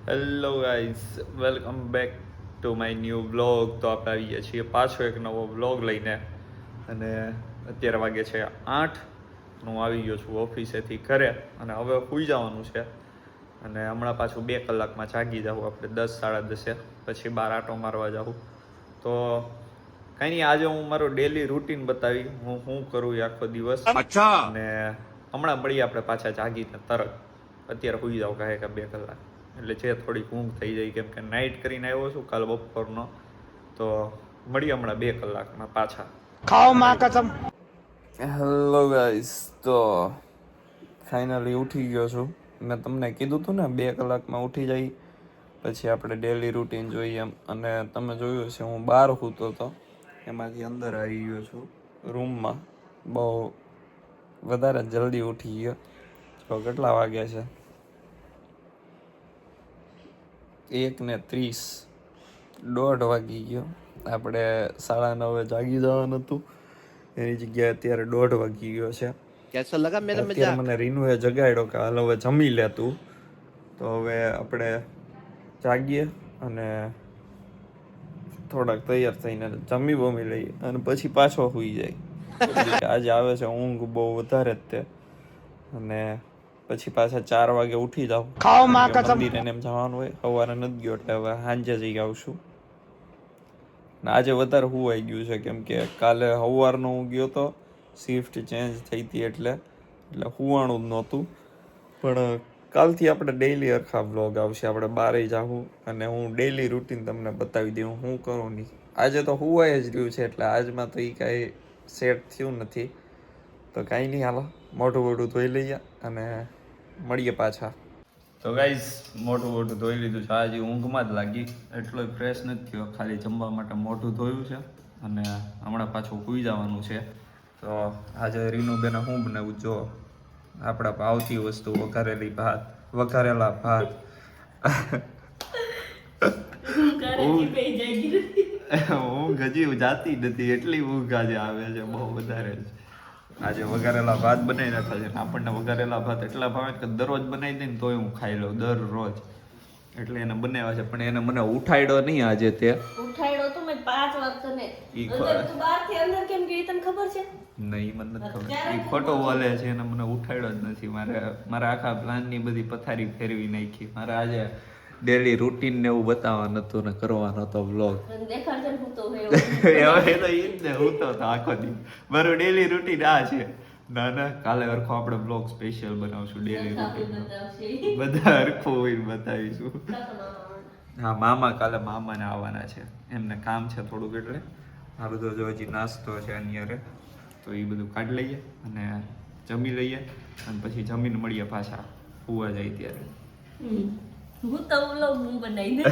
Hello guys, welcome back to my new vlog. તો આપણે આવી ગયા છીએ પાછો એક નવો વ્લોગ લઈને. અને અત્યારે વાગે છે 8. હું આવી ગયો છું ઓફિસેથી ઘરે અને હવે સૂઈ જવાનું છે. અને હમણાં પાછું 2 કલાકમાં જાગી જાઉં આપણે 10 સાડા 10, પછી બહાર આટો મારવા જાઉં. તો કંઈ નહીં, આજે હું મારો ડેલી રૂટીન બતાવી હું શું કરું એ આખો દિવસ. અને હમણાં મળીએ આપણે પાછા જાગીને તરત. અત્યારે સૂઈ જાઉં કહે કે 2 કલાક, એટલે છે થોડીક ઊંઘ થઈ જાય, કેમ કે નાઇટ કરીને આવ્યો છું કાલ બપોરનો. તો મળીએ હમણાં 2 કલાકમાં પાછા. ખાઓ માં કસમ. હેલો ગાઈસ, તો ફાઇનલી ઉઠી ગયો છું. મેં તમને કીધું હતું ને 2 કલાકમાં ઉઠી જાય પછી આપણે ડેલી રૂટીન જોઈએ એમ. અને તમે જોયું છે હું બહાર સૂતો હતો, એમાંથી અંદર આવી ગયો છું રૂમમાં. બહુ વધારે જલ્દી ઉઠી ગયો. તો કેટલા વાગ્યા છે? 1:30, 1:30 વાગી ગયો. આપણે 9:30 જાગી જવાનું હતું, એની જગ્યાએ અત્યારે 1:30 વાગી ગયો છે. કેસો લગા મેરા અત્યારે મને રીનુએ જગાડ્યો કે હાલ હવે જમી લે તું. તો હવે આપણે જાગીએ અને થોડાક તૈયાર થઈને જમી બમી લઈએ અને પછી પાછો સૂઈ જાય. આજે આવે છે ઊંઘ બહુ વધારે જ તે. અને પછી પાછા 4 વાગે ઉઠી જાવ. ખાઓ માં કસમ. મંદિરે એમ જવાનું હોય, સવારે નથી ગયો એટલે હવે સાંજે જઈ આવશું. ને આજે વધારે સુવાઈ ગયું છે, કેમ કે કાલે સવારનો હું ગયો તો, શિફ્ટ ચેન્જ થઈ હતી એટલે સુવાણું જ નહોતું. પણ કાલથી આપણે ડેઈલી અરખા બ્લોગ આવશે. આપણે બહારે જાવું અને હું ડેઈલી રૂટીન તમને બતાવી દઉં હું કરું નહીં. આજે તો સુવાઈ જ રહ્યું છે એટલે આજમાં તો એ કાંઈ સેટ થયું નથી. તો કાંઈ નહીં, હાલો મોઢું ધોઈ લઈએ અને મળીએ પાછા. તો ગાઈઝ, મોઢું ધોઈ લીધું છે. આજે ઊંઘમાં જ લાગી, એટલો ફ્રેશ નથી થયો. ખાલી જમવા માટે મોઢું ધોયું છે અને હમણાં પાછું સૂઈ જવાનું છે. તો આજે રીનુબેને શું બનાવ્યું જો, આપણા ભાવથી વસ્તુ વઘારેલા ભાત. ઊંઘ હજી જાતી નથી, એટલી ઊંઘ આજે આવે છે બહુ વધારે જ. આજે વઘારેલા ભાત બનાવી નાખ્યા છે. આપણને વઘારેલા ભાત એટલા ભાવે કે દરરોજ બનાવી દે ને તોય હું ખાઈ લઉં દરરોજ. એટલે એને બનાવ્યા છે, પણ એને મને ઉઠાડ્યો નહીં આજે. તે ઉઠાડ્યો તો મેં 5 વાગતા ને અંદર તું બહાર થી અંદર કેમ ગઈ તને ખબર છે? નહીં, મને નથી ખબર. એ ખોટો બોલે છે, એને મને ઉઠાડ્યો જ નથી. મારા આખા પ્લાનની બધી પથારી ફેરવી નાખી. મારે આજે ડેલી રૂટીન ને એવું બતાવવાનું હતું ને કરવાનો હતો વ્લોગ. દેખાડજે હું તો હવે તો ઈ જ ને, હું તો આખો દી મારું ડેલી રૂટીન આ છે. ના કાલે હરખો આપણે બ્લોગ સ્પેશિયલ બનાવશું ડેલી રૂટીન. બધા હરખો હોય બતાવીશું. હા, કાલે મામાને આવવાના છે, એમને કામ છે થોડુંક, એટલે આ બધો જો હજી નાસ્તો છે અનિયારે, તો એ બધું કાઢી લઈએ અને જમી લઈએ અને પછી જમીને મળીએ પાછા સુવા જાય ત્યારે. હું તો વ્લોગ હું બનાવી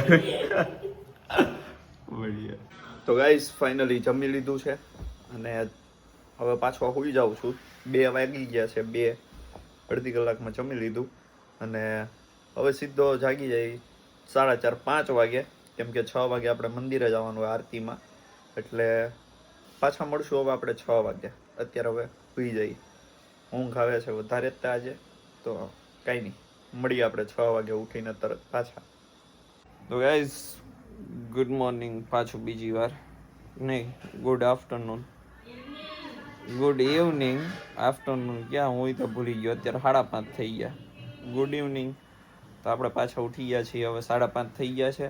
મળીએ. તો ગાઈસ, ફાઇનલી જમી લીધું છે અને હવે પાછો સૂઈ જાઉં છું. 2 વાગી ગયા છે, 2 અડધી કલાકમાં જમી લીધું અને હવે સીધો જાગી જાય 4:30 5 વાગે, કેમ કે 6 વાગે આપણે મંદિરે જવાનું હોય આરતીમાં. એટલે પાછા મળશું હવે આપણે 6 વાગે. અત્યારે હવે સૂઈ જઈ, ઊંઘ આવે છે વધારે જ આજે. તો કાંઈ નહીં, મળીએ આપણે 6 વાગે ઉઠીને તરત પાછા. તો ગાઈઝ, ગુડ મોર્નિંગ પાછું બીજી વાર નહીં, good afternoon, good evening. Afternoon ક્યાં, હું તો ભૂલી ગયો. અત્યારે 5:30 થઈ ગયા. Good evening. તો આપણે પાછા ઉઠી ગયા છીએ, હવે 5:30 થઈ ગયા છે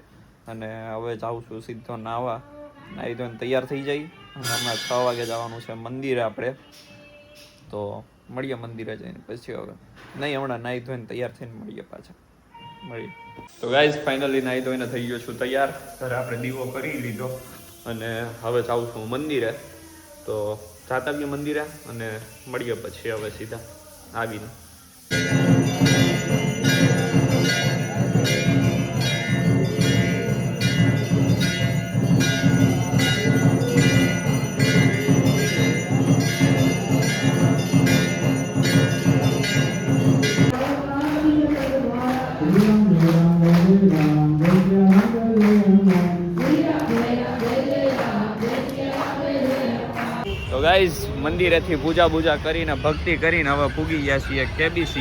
અને હવે જાઉં છું સીધો નાહવા. નાહી ધોઈને તૈયાર થઈ જાય અને હમણાં 6 વાગે જવાનું છે મંદિરે આપણે. તો મળીએ મંદિરે જઈને પછી. હવે નહીં, હમણાં નાહી ધોઈને તૈયાર થઈને મળીએ પાછા. તો ગાઈઝ, ફાઇનલી નાહી ધોઈને થઈ ગયો છું તૈયાર. ઘરે આપણે દીવો કરી લીધો અને હવે જાઉં છું મંદિરે. તો જાતા આવીએ મંદિરે અને મળીએ પછી હવે સીધા આવીને. તો ગાઈઝ, મંદિરેથી પૂજા કરીને ભક્તિ કરીને હવે પૂગી ગયા છીએ KBC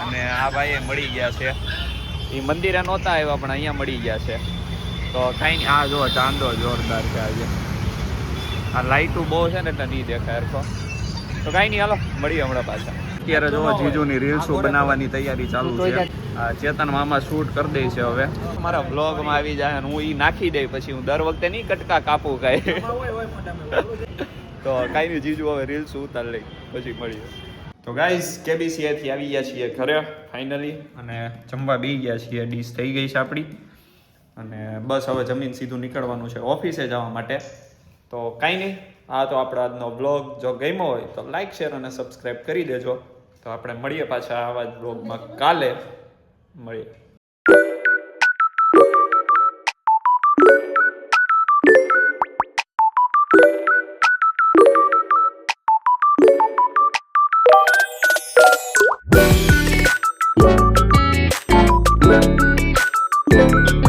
અને આ ભાઈએ મળી ગયા છે. એ મંદિરે નહોતા આવ્યા પણ અહીંયા મળી ગયા છે. તો કાંઈ નહીં. આ જો ચાંદો જોરદાર છે આજે. આ લાઇટું બહુ છે ને એટલે નહીં દેખાય હરખો. તો કાંઈ નહીં, હાલો મળીએ હમણાં પાછા. અત્યારે જો જીજુની રીલ્સો બનાવવાની તૈયારી ચાલુ છે. આ ચેતન મામા શૂટ કરી દે છે હવે. મારા વ્લોગમાં આવી જાય અને હું એ નાખી દઈ પછી હું દર વખતે નહીં કટકા કાપું કાંઈ. તો કાંઈ નહીં, જીજુ હવે રીલ્સ ઉતાર લઈ પછી મળીએ. તો ગાઈઝ KBCથી આવી ગયા છીએ ઘરે ફાઇનલી અને જમવા બેસી ગયા છીએ. ડીશ થઈ ગઈ છે આપણી અને બસ હવે જમીન સીધું નીકળવાનું છે ઓફિસે જવા માટે. તો કાંઈ નહીં, આ તો આપણો આજનો બ્લોગ જો ગમ્યો હોય તો લાઈક શેર અને સબસ્ક્રાઈબ કરી દેજો. તો આપણે મળીએ પાછા આવા જ બ્લોગમાં કાલે મળીએ. Thank you.